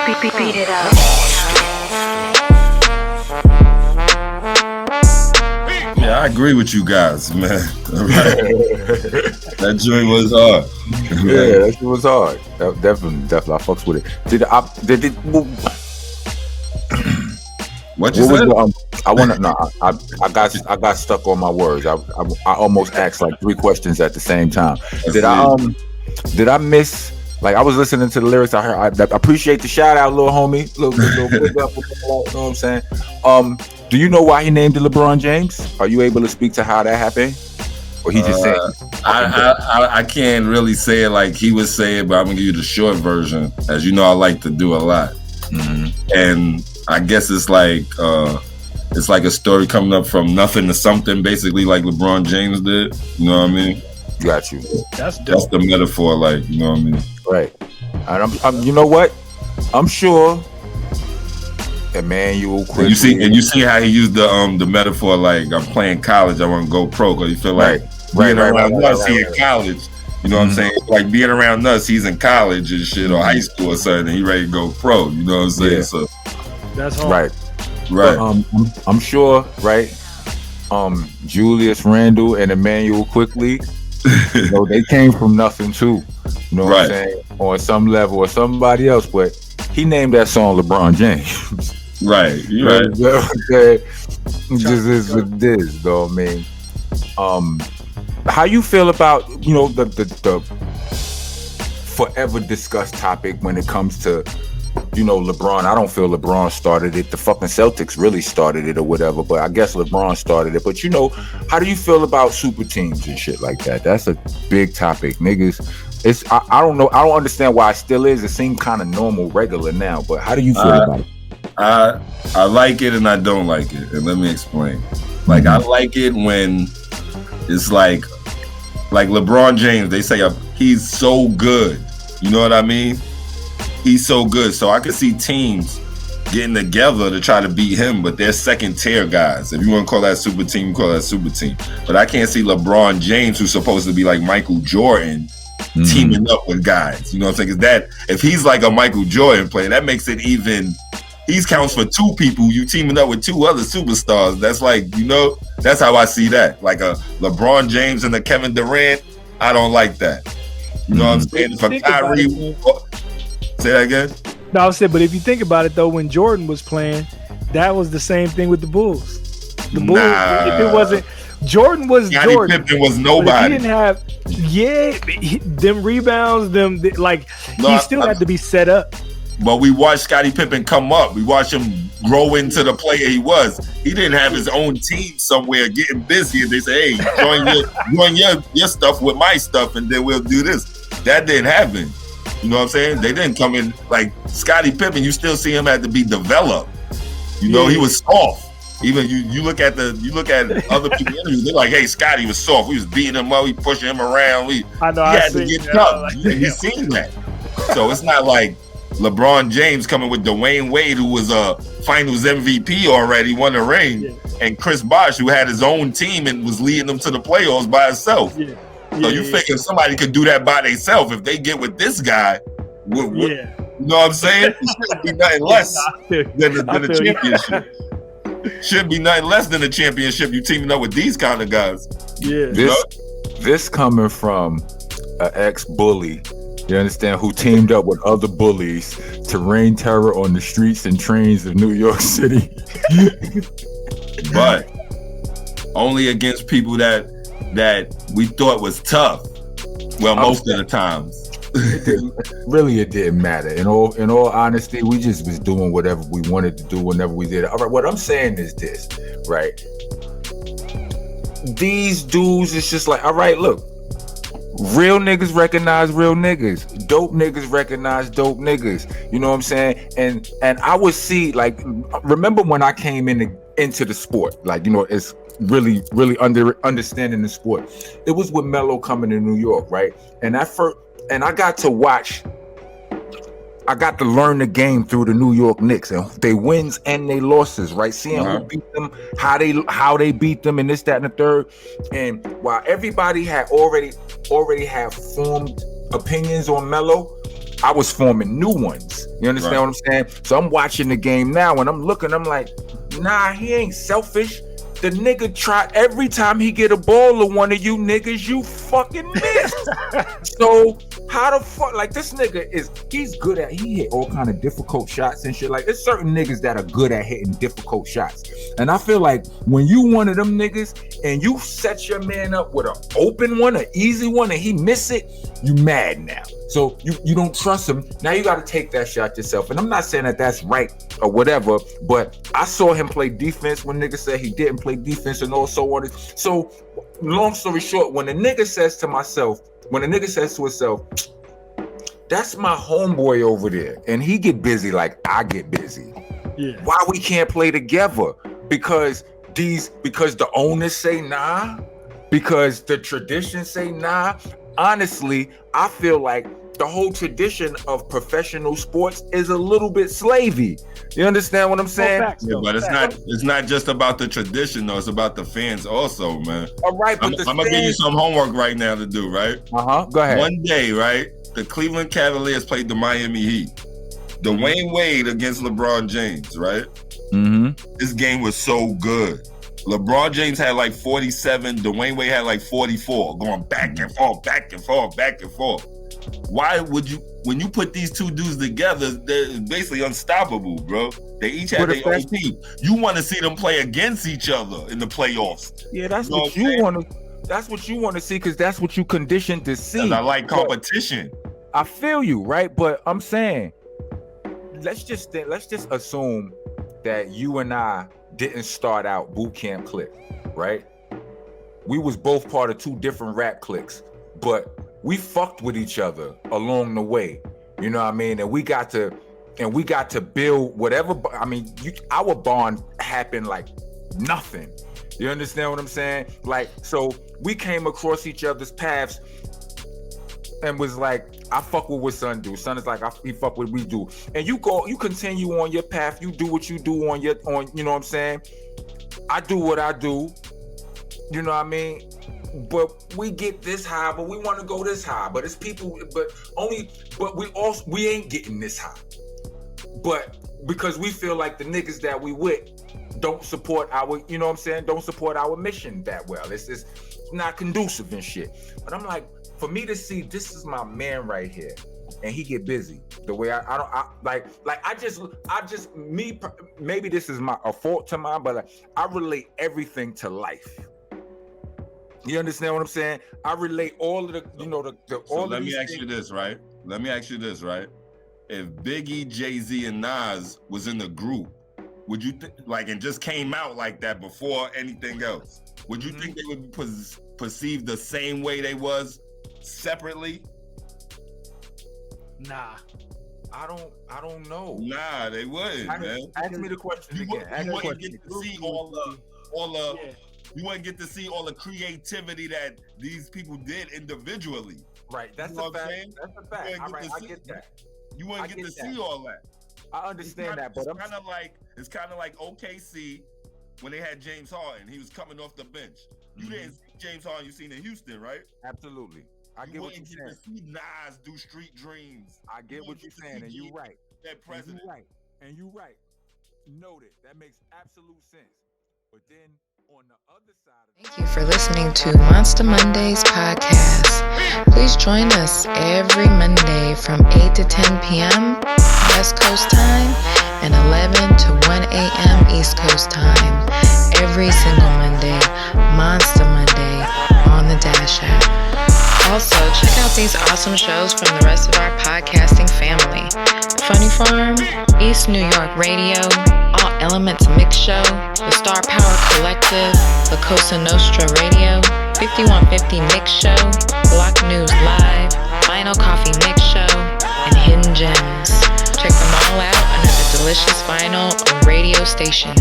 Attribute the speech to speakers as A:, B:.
A: Beat it up.
B: Yeah, I agree with you guys, man. That joint was hard.
C: Yeah, that shit was hard. Definitely, I fucks with it.
B: What you said?
C: I got stuck on my words. I almost asked like 3 questions at the same time. Did I miss? Like, I was listening to the lyrics. I appreciate the shout out, little homie. Little big up, you know what I'm saying? Do you know why he named it LeBron James? Are you able to speak to how that happened? Or he just said?
B: I can't really say it like he would say it, but I'm gonna give you the short version. As you know, I like to do a lot, and I guess it's like a story coming up from nothing to something, basically, like LeBron James did. You know what I mean?
C: Got you.
D: That's dope.
B: That's the metaphor, like, you know what I mean?
C: Right. And I'm you know what? I'm sure Emmanuel quickly.
B: And you see how he used the metaphor, like, I'm playing college, I want to go pro, because you feel like being around us, he in college. You know what I'm saying? Like, being around us, he's in college and shit, or high school or something, and he ready to go pro. You know what I'm saying?
C: Yeah.
B: So
D: That's hard.
B: right.
C: But, I'm sure, right? Julius Randle and Emmanuel quickly. You know, they came from nothing too. You know what I'm saying? On some level, or somebody else, but he named that song LeBron James.
B: Right, you right.
C: It just is what it is, though. I mean, how you feel about, you know, the forever discussed topic when it comes to, you know, LeBron? I don't feel LeBron started it. The fucking Celtics really started it or whatever, but I guess LeBron started it. But, you know, how do you feel about super teams and shit like that? That's a big topic. Niggas, I don't know. I don't understand why it still is. It seems kind of normal, regular now, but how do you feel about it?
B: I like it and I don't like it. And let me explain. Like, I like it when it's like LeBron James, they say he's so good. You know what I mean? He's so good. So I could see teams getting together to try to beat him, but they're second tier guys. If you want to call that super team, you call that super team. But I can't see LeBron James, who's supposed to be like Michael Jordan, teaming up with guys. You know what I'm saying? Because if he's like a Michael Jordan player, that makes it even. He counts for 2 people. You teaming up with 2 other superstars. That's like, you know, that's how I see that. Like a LeBron James and a Kevin Durant. I don't like that. You know what I'm saying? If a Kyrie, say that again.
D: No, I said, but if you think about it though, when Jordan was playing, that was the same thing with the Bulls. The Bulls, if it wasn't Jordan, was
B: Scottie
D: Jordan.
B: Pippen was nobody.
D: He didn't have, them rebounds, he still had to be set up.
B: But we watched Scottie Pippen come up. We watched him grow into the player he was. He didn't have his own team somewhere getting busy, and they say, "Hey, join your stuff with my stuff, and then we'll do this." That didn't happen. You know what I'm saying? They didn't come in like Scottie Pippen. You still see him had to be developed. You know, he was soft. Even you look at other people interviews, they're like, "Hey, Scottie was soft. We was beating him up, we pushing him around. He had to get tough." You seen that. So it's not like LeBron James coming with Dwayne Wade, who was a Finals MVP already, won a ring, and Chris Bosh, who had his own team and was leading them to the playoffs by himself. So you figure somebody could do that by themselves if they get with this guy. You know what I'm saying? It shouldn't be nothing less than a championship. Should be nothing less than a championship. You teaming up with these kind of guys.
C: This coming from an ex-bully. You understand? Who teamed up with other bullies to rain terror on the streets and trains of New York City.
B: But only against people that we thought was tough. Well, most of the times.
C: Really, it didn't matter. In all honesty, we just was doing whatever we wanted to do whenever we did it. All right, what I'm saying is this, right? These dudes, it's just like, all right, look. Real niggas recognize real niggas. Dope niggas recognize dope niggas. You know what I'm saying? And I would see, like, remember when I came into the sport, like, you know, it's really understanding the sport. It was with Melo coming to New York, right? And I got to watch. I got to learn the game through the New York Knicks and they wins and they losses, right? Seeing who beat them, how they beat them, and this, that, and the third. And while everybody had already had formed opinions on Melo, I was forming new ones. You understand what I'm saying? So I'm watching the game now, and I'm looking. I'm like, nah, he ain't selfish. The nigga try every time he get a ball to one of you niggas, you fucking miss. So how the fuck, like this nigga he's good at, he hit all kind of difficult shots and shit. Like there's certain niggas that are good at hitting difficult shots. And I feel like when you one of them niggas and you set your man up with an open one, an easy one, and he miss it, you mad now. So you don't trust him. Now you got to take that shot yourself. And I'm not saying that that's right or whatever, but I saw him play defense when niggas said he didn't play defense and all so on. So long story short, when a nigga says to himself, that's my homeboy over there, and he get busy like I get busy. Yeah. Why we can't play together? Because the owners say nah, because the traditions say nah. Honestly, I feel like the whole tradition of professional sports is a little bit slavey. You understand what I'm saying?
B: Yeah, but it's not just about the tradition though, it's about the fans also, man.
C: All right, but
B: I'm gonna give you some homework right now to do, right?
C: Go ahead.
B: One day, right? The Cleveland Cavaliers played the Miami Heat. Dwayne Wade against LeBron James, right?
C: Mm-hmm.
B: This game was so good. LeBron James had like 47, Dwayne Wade had like 44, going back and forth, back and forth, back and forth. Why would you, when you put these two dudes together, they're basically unstoppable, bro. They each have their own team. You want to see them play against each other in the playoffs.
C: Yeah, that's what you want to. That's what you want to see, because that's what you conditioned to see.
B: I like competition.
C: I feel you, right? But I'm saying, let's just assume that you and I didn't start out boot camp clique, right? We was both part of two different rap cliques, but we fucked with each other along the way. You know what I mean? And we got to build whatever. I mean, our bond happened like nothing. You understand what I'm saying? Like, so we came across each other's paths and was like, I fuck with what son do. Son is like, he fuck with what we do. And you continue on your path. You do what you do on, you know what I'm saying? I do what I do. You know what I mean? But we get this high, but we want to go this high. But it's people, but we ain't getting this high. But because we feel like the niggas that we with don't support our, you know what I'm saying? Don't support our mission that well. It's not conducive and shit. But I'm like, for me to see this is my man right here, and he get busy the way maybe this is a fault to mine, but I relate everything to life. You understand what I'm saying? I relate all of the, all
B: let
C: of these
B: me ask you this, right? If Biggie, Jay-Z, and Nas was in the group, would you and just came out like that before anything else? Would you think they would perceive the same way they was separately?
C: Nah, I don't know.
B: Nah, they wouldn't, man.
C: Ask me the question again.
B: You wouldn't get to see all the. You wouldn't get to see all the creativity that these people did individually.
C: Right, that's a fact. That's a fact. All right, I get that.
B: You wouldn't get to see all that.
C: I understand that, but
B: it's kind of like OKC when they had James Harden. He was coming off the bench. You didn't see James Harden. You seen in Houston, right?
C: Absolutely. I get what you're saying.
B: You wouldn't get to see Nas do Street Dreams.
C: I get what you're saying, and you're right.
B: That president.
C: And you're right. Noted. That makes absolute sense. But then on the other side of
A: Thank you for listening to Monsta Mondayz Podcast. Please join us every Monday from 8 to 10 p.m. West Coast time and 11 to 1 a.m. East Coast time. Every single Monday, Monsta Monday on the Dash app. Also, check out these awesome shows from the rest of our podcasting family. Funny Farm, East New York Radio, All Elements Mix Show, the Starpower Collective, La Cosa Nostra Radio, 5150 Mix Show, Block News Live, Vinyl Coffee Mix Show, and Hidden Gems. Check them all out under the Delicious Vinyl radio station.